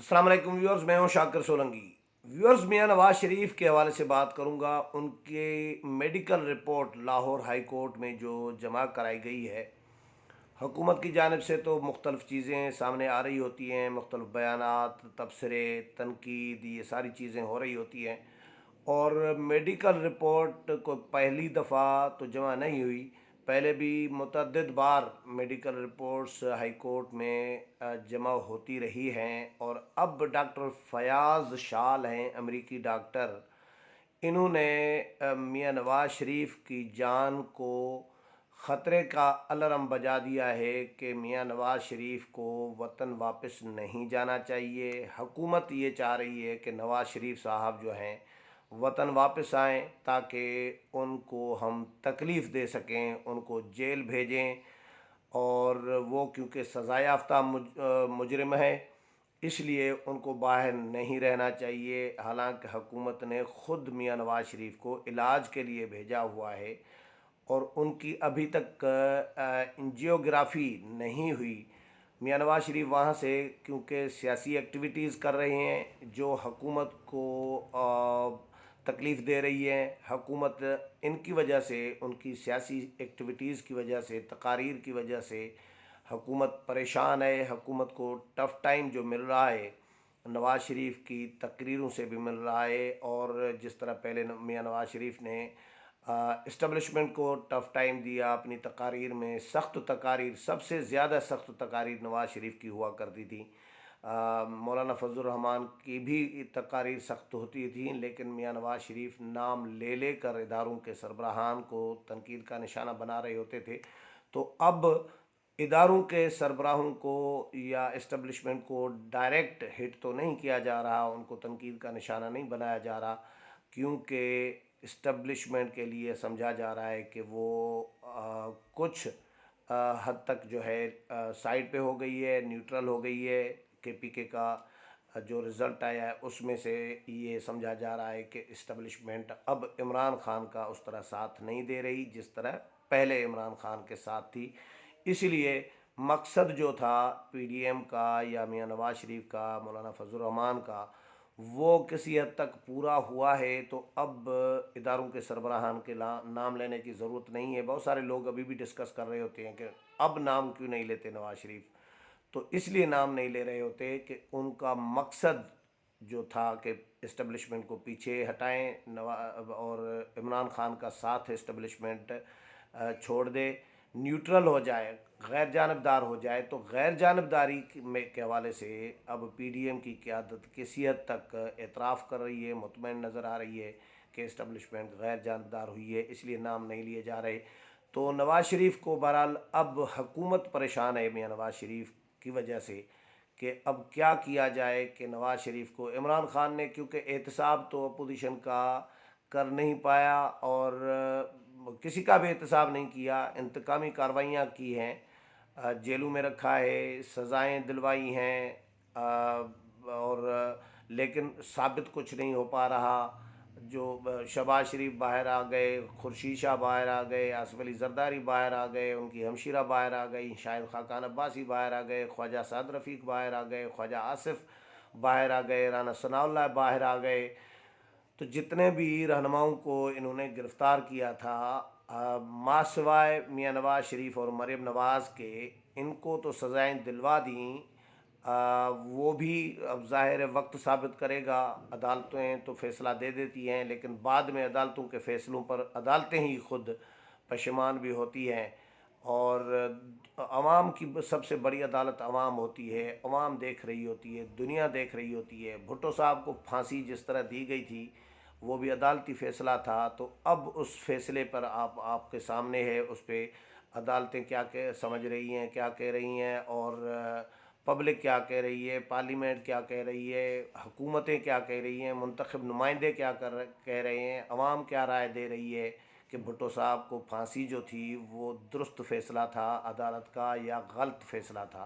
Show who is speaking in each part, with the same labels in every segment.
Speaker 1: अस्सलाम वालेकुम व्यूअर्स, मैं हूं शाकिर सोलंकी। व्यूअर्स, मियां नवाज शरीफ के हवाले से बात करूंगा। उनके medical report Lahore high court में जो जमा कराई गई है, हुकूमत की जानिब से तो मुख्तलिफ़ चीज़ें सामने आ रही होती हैं, मुख्तलिफ़ बयानात, तबसरे, तनकीद, ये सारी चीज़ें हो रही होती हैं। और मेडिकल रिपोर्ट को पहली दफ़ा तो जमा नहीं हुई, पहले भी मुतअद्दिद बार मेडिकल रिपोर्ट्स हाई कोर्ट में जमा होती रही हैं। और अब डॉक्टर फयाज़ शाल हैं, अमेरिकी डॉक्टर, इन्होंने मियां नवाज शरीफ की जान को ख़तरे का अलार्म बजा दिया है कि मियां नवाज शरीफ को वतन वापस नहीं जाना चाहिए। हुकूमत ये चाह रही है कि नवाज शरीफ साहब जो हैं वतन वापस आएँ, ताकि उनको हम तकलीफ़ दे सकें, उनको जेल भेजें। और वो क्योंकि सज़ा याफ्ता मुजरिम है, इसलिए उनको बाहर नहीं रहना चाहिए। हालांकि हुकूमत ने ख़ुद मियां नवाज शरीफ को इलाज के लिए भेजा हुआ है और उनकी अभी तक एंजियोग्राफी नहीं हुई। मियां नवाज शरीफ वहाँ से क्योंकि सियासी एक्टिविटीज़ कर रहे हैं जो हुकूमत को तकलीफ़ दे रही है। हुकूमत इनकी वजह से, उनकी सियासी एक्टिविटीज़ की वजह से, तकारीर की वजह से हुकूमत परेशान है। हुकूमत को टफ़ टाइम जो मिल रहा है नवाज़ शरीफ की तकरीरों से भी मिल रहा है। और जिस तरह पहले मियां नवाज शरीफ ने इस्टबलिशमेंट को टफ़ टाइम दिया अपनी तकारीर में, सख्त तकारीर, सबसे ज़्यादा सख्त तकारीर नवाज़ शरीफ की हुआ करती थी। मौलाना फजल रहमान की भी तकारीर सख्त होती थी, लेकिन मियां नवाज शरीफ नाम ले लेकर इदारों के सरबराहान को तनकीद का निशाना बना रहे होते थे। तो अब इदारों के सरबराहों को या इस्टबलिशमेंट को डायरेक्ट हिट तो नहीं किया जा रहा, उनको तनकीद का निशाना नहीं बनाया जा रहा, क्योंकि इस्टबलिशमेंट के लिए समझा जा रहा है कि वो कुछ हद तक जो है साइड पे हो गई है, न्यूट्रल हो गई है। केपीके का जो रिज़ल्ट आया है उसमें से ये समझा जा रहा है कि इस्टबलिशमेंट अब इमरान खान का उस तरह साथ नहीं दे रही जिस तरह पहले इमरान खान के साथ थी। इसलिए मकसद जो था पीडीएम का या मियां नवाज शरीफ का, मौलाना फजल रहमान का, वो किसी हद तक पूरा हुआ है। तो अब इदारों के सरबराहान के नाम लेने की ज़रूरत नहीं है। बहुत सारे लोग अभी भी डिस्कस कर रहे होते हैं कि अब नाम क्यों नहीं लेते नवाज शरीफ। तो इसलिए नाम नहीं ले रहे होते कि उनका मकसद जो था कि इस्टबलिशमेंट को पीछे हटाएं, और इमरान खान का साथ इस्टबलिशमेंट छोड़ दे, न्यूट्रल हो जाए, गैर जानबदार हो जाए। तो गैर जानबदारी में के हवाले से अब पीडीएम की क़यादत किसी हद तक एतराफ़ कर रही है, मुतमईन नज़र आ रही है कि इस्टबलिशमेंट गैर जानबदार हुई है, इसलिए नाम नहीं लिए जा रहे। तो नवाज़ शरीफ को बहरहाल अब हुकूमत परेशान है मियां नवाज़ शरीफ की वजह से कि अब क्या किया जाए कि नवाज़ शरीफ को, इमरान खान ने क्योंकि एहतसाब तो अपोजिशन का कर नहीं पाया और किसी का भी एहतसाब नहीं किया, इंतकामी कार्रवाइयाँ की हैं, जेलों में रखा है, सज़ाएँ दिलवाई हैं, और लेकिन साबित कुछ नहीं हो पा रहा। जो शहबाज शरीफ बाहर आ गए, खुर्शीद शाह बाहर आ गए, आसिफ अली जरदारी बाहर आ गए, उनकी हमशीरा बाहर आ गई, शाहिद खाकान अब्बासी बाहर आ गए, ख्वाजा साद रफ़ीक बाहर आ गए, ख्वाजा आसिफ बाहर आ गए, राना सनाउल्लाह बाहर आ गए। तो जितने भी रहनुमाओं को इन्होंने गिरफ़्तार किया था, मा सिवाय मियां नवाज शरीफ और मरीम नवाज़ के, इनको तो सज़ाएँ दिलवा दी। वो भी अब ज़ाहिर है वक्त साबित करेगा। अदालतें तो फ़ैसला दे देती हैं, लेकिन बाद में अदालतों के फ़ैसलों पर अदालतें ही खुद पशेमान भी होती हैं। और अवाम की सबसे बड़ी अदालत अवाम होती है, अवाम देख रही होती है, दुनिया देख रही होती है। भुट्टो साहब को फांसी जिस तरह दी गई थी वो भी अदालती फ़ैसला था। तो अब उस फैसले पर आपके सामने है, उस पर अदालतें क्या कह समझ रही हैं, क्या कह रही हैं, और पब्लिक क्या कह रही है, पार्लियामेंट क्या कह रही है, हुकूमतें क्या कह रही हैं, मुंतखब नुमाइंदे क्या कह रहे हैं, अवाम क्या राय दे रही है कि भुट्टो साहब को फांसी जो थी वो दुरुस्त फ़ैसला था अदालत का या गलत फ़ैसला था।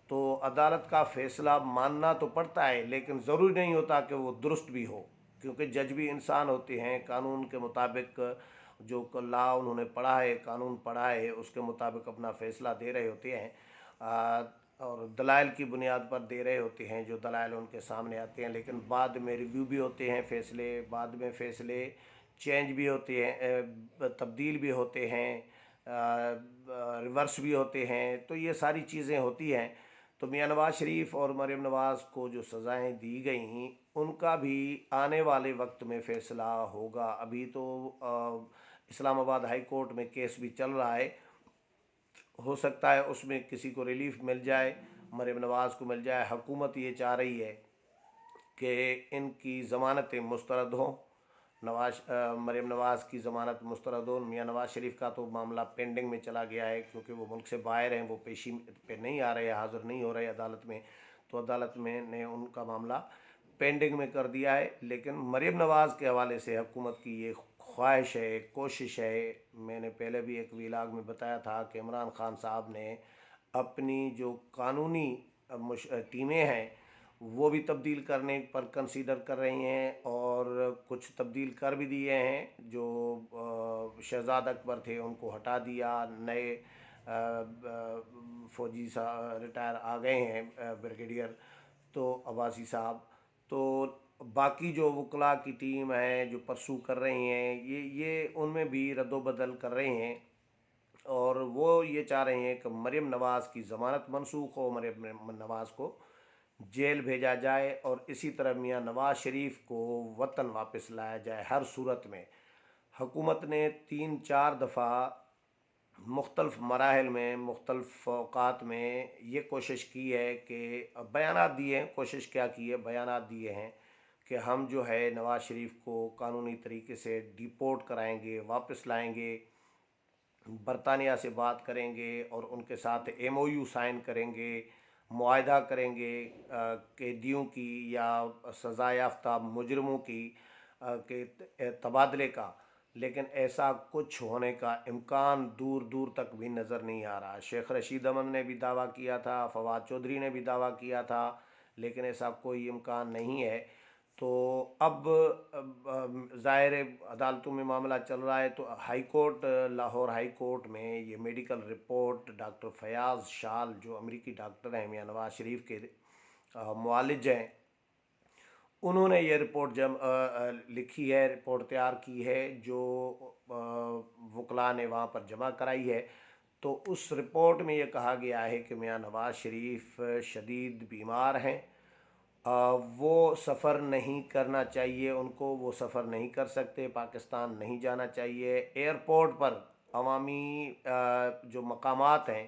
Speaker 1: तो अदालत का फ़ैसला मानना तो पड़ता है, लेकिन ज़रूरी नहीं होता कि वो दुरुस्त भी हो, क्योंकि जज भी इंसान होते हैं। कानून के मुताबिक जो लॉ उन्होंने पढ़ा है, कानून पढ़ा है, उसके मुताबिक अपना फ़ैसला दे रहे होते हैं। اور دلائل کی بنیاد پر دے رہے ہوتے ہیں، جو دلائل ان کے سامنے آتے ہیں، لیکن بعد میں ریویو بھی ہوتے ہیں فیصلے، بعد میں فیصلے چینج بھی ہوتے ہیں، تبدیل بھی ہوتے ہیں، ریورس بھی ہوتے ہیں، تو یہ ساری چیزیں ہوتی ہیں۔ تو میاں نواز شریف اور مریم نواز کو جو سزائیں دی گئیں ان کا بھی آنے والے وقت میں فیصلہ ہوگا۔ ابھی تو اسلام آباد ہائی کورٹ میں کیس بھی چل رہا ہے، ہو سکتا ہے اس میں کسی کو ریلیف مل جائے، مریم نواز کو مل جائے۔ حکومت یہ چاہ رہی ہے کہ ان کی ضمانتیں مسترد ہوں، مریم نواز کی ضمانت مسترد ہوں۔ میاں نواز شریف کا تو معاملہ پینڈنگ میں چلا گیا ہے، کیونکہ وہ ملک سے باہر ہیں، وہ پیشی پہ نہیں آ رہے، حاضر نہیں ہو رہے عدالت میں، تو عدالت میں نے ان کا معاملہ پینڈنگ میں کر دیا ہے۔ لیکن مریم نواز کے حوالے سے حکومت کی یہ خواہش ہے، کوشش ہے۔ میں نے پہلے بھی ایک ویلاگ میں بتایا تھا کہ عمران خان صاحب نے اپنی جو قانونی ٹیمیں ہیں وہ بھی تبدیل کرنے پر کنسیڈر کر رہی ہیں، اور کچھ تبدیل کر بھی دیے ہیں۔ جو شہزاد اکبر تھے ان کو ہٹا دیا، نئے فوجی ریٹائر آ گئے ہیں، بریگیڈیئر تو عباسی صاحب۔ تو باقی جو وکلاء کی ٹیم ہے جو پرسو کر رہی ہیں، یہ ان میں بھی رد و بدل کر رہے ہیں، اور وہ یہ چاہ رہے ہیں کہ مریم نواز کی ضمانت منسوخ ہو، مریم نواز کو جیل بھیجا جائے، اور اسی طرح میاں نواز شریف کو وطن واپس لایا جائے ہر صورت میں۔ حکومت نے 3-4 دفعہ مختلف مراحل میں، مختلف اوقات میں یہ کوشش کی ہے کہ بیانات دیے ہیں، کوشش کیا کی ہے، بیانات دیے ہیں کہ ہم جو ہے نواز شریف کو قانونی طریقے سے ڈیپورٹ کرائیں گے، واپس لائیں گے، برطانیہ سے بات کریں گے اور ان کے ساتھ ایم او یو سائن کریں گے، معاہدہ کریں گے قیدیوں کی یا سزا یافتہ مجرموں کی کے تبادلے کا۔ لیکن ایسا کچھ ہونے کا امکان دور دور تک بھی نظر نہیں آ رہا۔ شیخ رشید امن نے بھی دعویٰ کیا تھا، فواد چودھری نے بھی دعویٰ کیا تھا، لیکن ایسا کوئی امکان نہیں ہے۔ تو اب ظاہر عدالتوں میں معاملہ چل رہا ہے، تو high court, Lahore high court میں یہ میڈیکل رپورٹ ڈاکٹر فیاض شال جو امریکی ڈاکٹر ہیں، میاں نواز شریف کے معالج ہیں، انہوں نے یہ رپورٹ لکھی ہے، رپورٹ تیار کی ہے، جو وکلاء نے وہاں پر جمع کرائی ہے۔ تو اس رپورٹ میں یہ کہا گیا ہے کہ میاں نواز شریف شدید بیمار ہیں، وہ سفر نہیں کرنا چاہیے ان کو، وہ سفر نہیں کر سکتے، پاکستان نہیں جانا چاہیے۔ ایئرپورٹ پر عوامی جو مقامات ہیں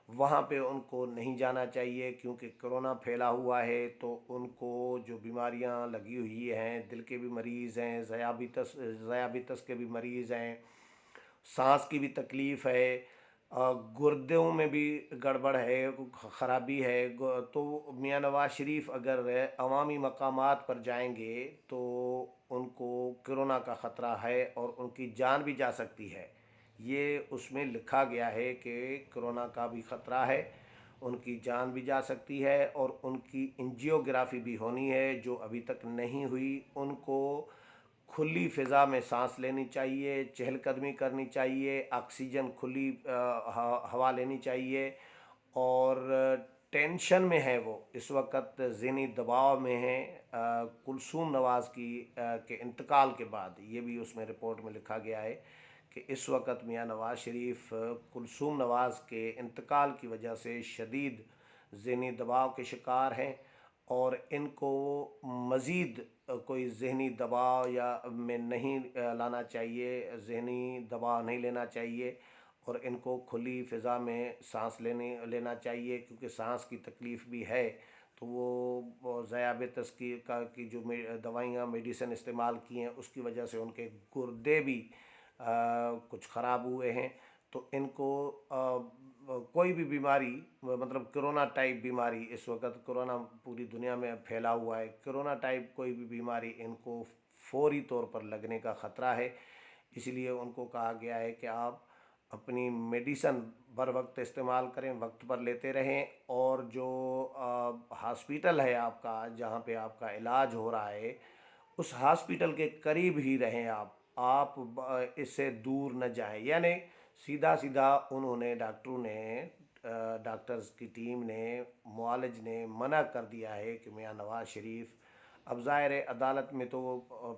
Speaker 1: وہاں پہ ان کو نہیں جانا چاہیے، کیونکہ کرونا پھیلا ہوا ہے، تو ان کو جو بیماریاں لگی ہوئی ہیں، دل کے بھی مریض ہیں، ذیابیطس کے بھی مریض ہیں، سانس کی بھی تکلیف ہے، گردوں میں بھی گڑبڑ ہے، خرابی ہے، تو میاں نواز شریف اگر عوامی مقامات پر جائیں گے تو ان کو کرونا کا خطرہ ہے اور ان کی جان بھی جا سکتی ہے۔ یہ اس میں لکھا گیا ہے کہ کرونا کا بھی خطرہ ہے، ان کی جان بھی جا سکتی ہے، اور ان کی انجیوگرافی بھی ہونی ہے جو ابھی تک نہیں ہوئی۔ ان کو کھلی فضا میں سانس لینی چاہیے، چہل قدمی کرنی چاہیے، آکسیجن کھلی ہوا لینی چاہیے، اور ٹینشن میں ہے وہ اس وقت، ذہنی دباؤ میں ہیں۔ کلثوم نواز کے انتقال کے بعد، یہ بھی اس میں رپورٹ میں لکھا گیا ہے کہ اس وقت میاں نواز شریف کلثوم نواز کے انتقال کی وجہ سے شدید ذہنی دباؤ کے شکار ہیں، اور ان کو مزید کوئی ذہنی دباؤ یا میں نہیں لانا چاہیے، ذہنی دباؤ نہیں لینا چاہیے، اور ان کو کھلی فضا میں سانس لینا چاہیے، کیونکہ سانس کی تکلیف بھی ہے۔ تو وہ ذیابیطس کی جو دوائیاں میڈیسن استعمال کی ہیں اس کی وجہ سے ان کے گردے بھی کچھ خراب ہوئے ہیں۔ تو ان کو کوئی بھی بیماری، مطلب کرونا ٹائپ بیماری، اس وقت کرونا پوری دنیا میں پھیلا ہوا ہے، کرونا ٹائپ کوئی بھی بیماری ان کو فوری طور پر لگنے کا خطرہ ہے۔ اس لیے ان کو کہا گیا ہے کہ آپ اپنی میڈیسن بر وقت استعمال کریں، وقت پر لیتے رہیں، اور جو ہاسپیٹل ہے آپ کا جہاں پہ آپ کا علاج ہو رہا ہے اس ہاسپیٹل کے قریب ہی رہیں، آپ اس سے دور نہ جائیں۔ یعنی سیدھا انہوں نے، ڈاکٹروں نے डॉक्टर्स की टीम ने, मुआलिज ने मना कर दिया है कि मियां नवाज़ शरीफ, अब ज़ाहिर है अदालत में तो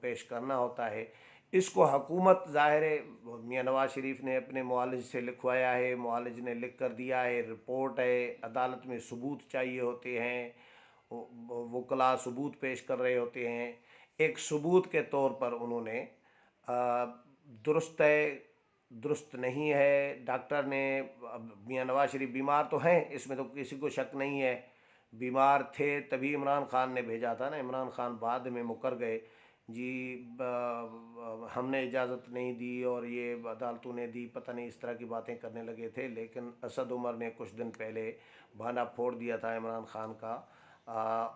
Speaker 1: पेश करना होता है इसको। हुकूमत ज़ाहिर है मियां नवाज़ शरीफ ने अपने मुआलिज से लिखवाया है, मुआलिज ने लिख कर दिया है, रिपोर्ट है, अदालत में सबूत चाहिए होते हैं, वकला सबूत पेश कर रहे होते हैं। एक सबूत के तौर पर उन्होंने दुरुस्त है, दुरुस्त नहीं है, डॉक्टर ने, मियां नवाज शरीफ बीमार तो हैं, इसमें तो किसी को शक नहीं है, बीमार थे तभी इमरान खान ने भेजा था ना, इमरान खान बाद में मुकर गए जी, हमने इजाज़त नहीं दी और ये अदालतों ने दी, पता नहीं इस तरह की बातें करने लगे थे। लेकिन असद उमर ने कुछ दिन पहले बहाना फोड़ दिया था इमरान खान का,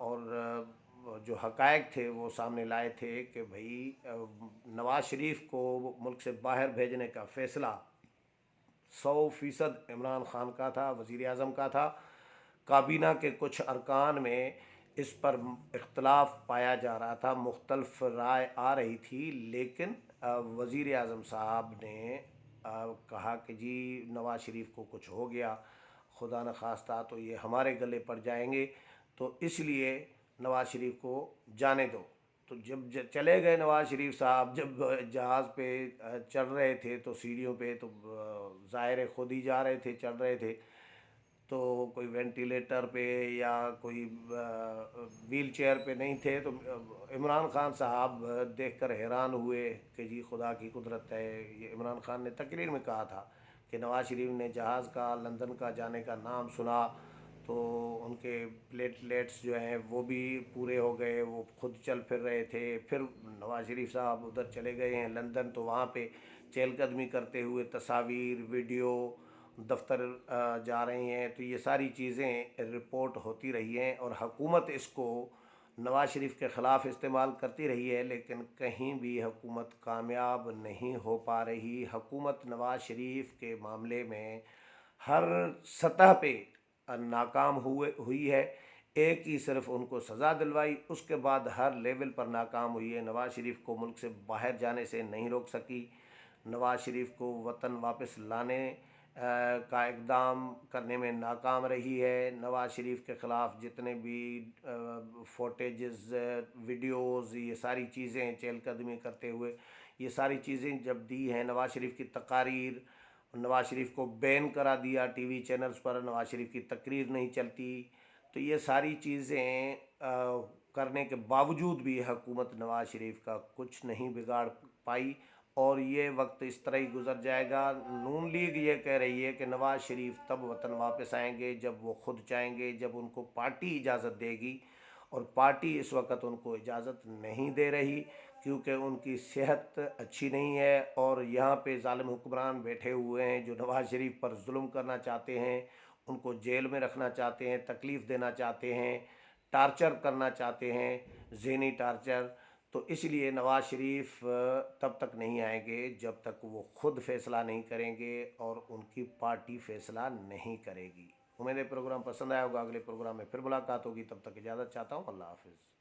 Speaker 1: और जो हक़ाइक़ थे वो सामने लाए थे कि भाई नवाज़ शरीफ को मुल्क से बाहर भेजने का फ़ैसला 100% इमरान खान का था, वज़ीर आज़म का था। काबीना के कुछ अरकान में इस पर इख्तलाफ पाया जा रहा था, मुख्तलिफ राय आ रही थी, लेकिन वज़ीर आज़म साहब ने कहा कि जी नवाज़ शरीफ को कुछ हो गया, खुदा न खास्ता तो ये हमारे गले पड़ जाएंगे, तो इसलिए नवाज़ शरीफ को जाने दो। तो जब चले गए नवाज़ शरीफ साहब, जब जहाज़ पे चढ़ रहे थे तो सीढ़ियों पे तो ज़ाहिर है खुद ही जा रहे थे, चढ़ रहे थे, तो कोई वेंटिलेटर पे या कोई व्हील चेयर पे नहीं थे। तो इमरान खान साहब देखकर हैरान हुए कि जी खुदा की कुदरत है। ये इमरान खान ने तकरीर में कहा था कि नवाज़ शरीफ ने जहाज़ का, लंदन का जाने का नाम सुना तो उनके प्लेटलेट्स जो हैं वो भी पूरे हो गए, वो खुद चल फिर रहे थे। फिर नवाज़ शरीफ साहब उधर चले गए हैं लंदन, तो वहाँ पे चहलकदमी करते हुए तस्वीर, वीडियो, दफ्तर जा रही हैं, तो ये सारी चीज़ें रिपोर्ट होती रही हैं और हुकूमत इसको नवाज़ शरीफ के ख़िलाफ़ इस्तेमाल करती रही है, लेकिन कहीं भी हुकूमत कामयाब नहीं हो पा रही। हुकूमत नवाज़ शरीफ के मामले में हर सतह पे नाकाम हुई है। एक ही सिर्फ उनको सज़ा दिलवाई, उसके बाद हर लेवल पर नाकाम हुई है। नवाज़ शरीफ को मुल्क से बाहर जाने से नहीं रोक सकी, नवाज़ शरीफ को वतन वापस लाने का इक़दाम करने में नाकाम रही है। नवाज़ शरीफ के ख़िलाफ़ जितने भी फुटेजेस, वीडियोज़, ये सारी चीज़ें चहलकदमी करते हुए, ये सारी चीज़ें जब दी हैं, नवाज़ शरीफ की तकारीर, नवाज़ शरीफ को बैन करा दिया, टीवी चैनल्स पर नवाज़ शरीफ की तकरीर नहीं चलती, तो ये सारी चीज़ें करने के बावजूद भी हुकूमत नवाज़ शरीफ का कुछ नहीं बिगाड़ पाई और ये वक्त इस तरह ही गुजर जाएगा। नून लीग ये कह रही है कि नवाज़ शरीफ तब वतन वापस आएंगे जब वो खुद चाहेंगे, जब उनको पार्टी इजाज़त देगी, और पार्टी इस वक्त उनको इजाज़त नहीं दे रही क्योंकि उनकी सेहत अच्छी नहीं है और यहाँ पे ज़ालिम हुक्मरान बैठे हुए हैं जो नवाज़ शरीफ पर जुल्म करना चाहते हैं, उनको जेल में रखना चाहते हैं, तकलीफ़ देना चाहते हैं, टार्चर करना चाहते हैं, ज़हनी टार्चर। तो इसलिए नवाज़ शरीफ तब तक नहीं आएंगे जब तक वो खुद फ़ैसला नहीं करेंगे और उनकी पार्टी फ़ैसला नहीं करेगी। उम्मीद है प्रोग्राम पसंद आया होगा, अगले प्रोग्राम में फिर मुलाकात होगी, तब तक इजाज़त चाहता हूँ, अल्लाह हाफ़िज़।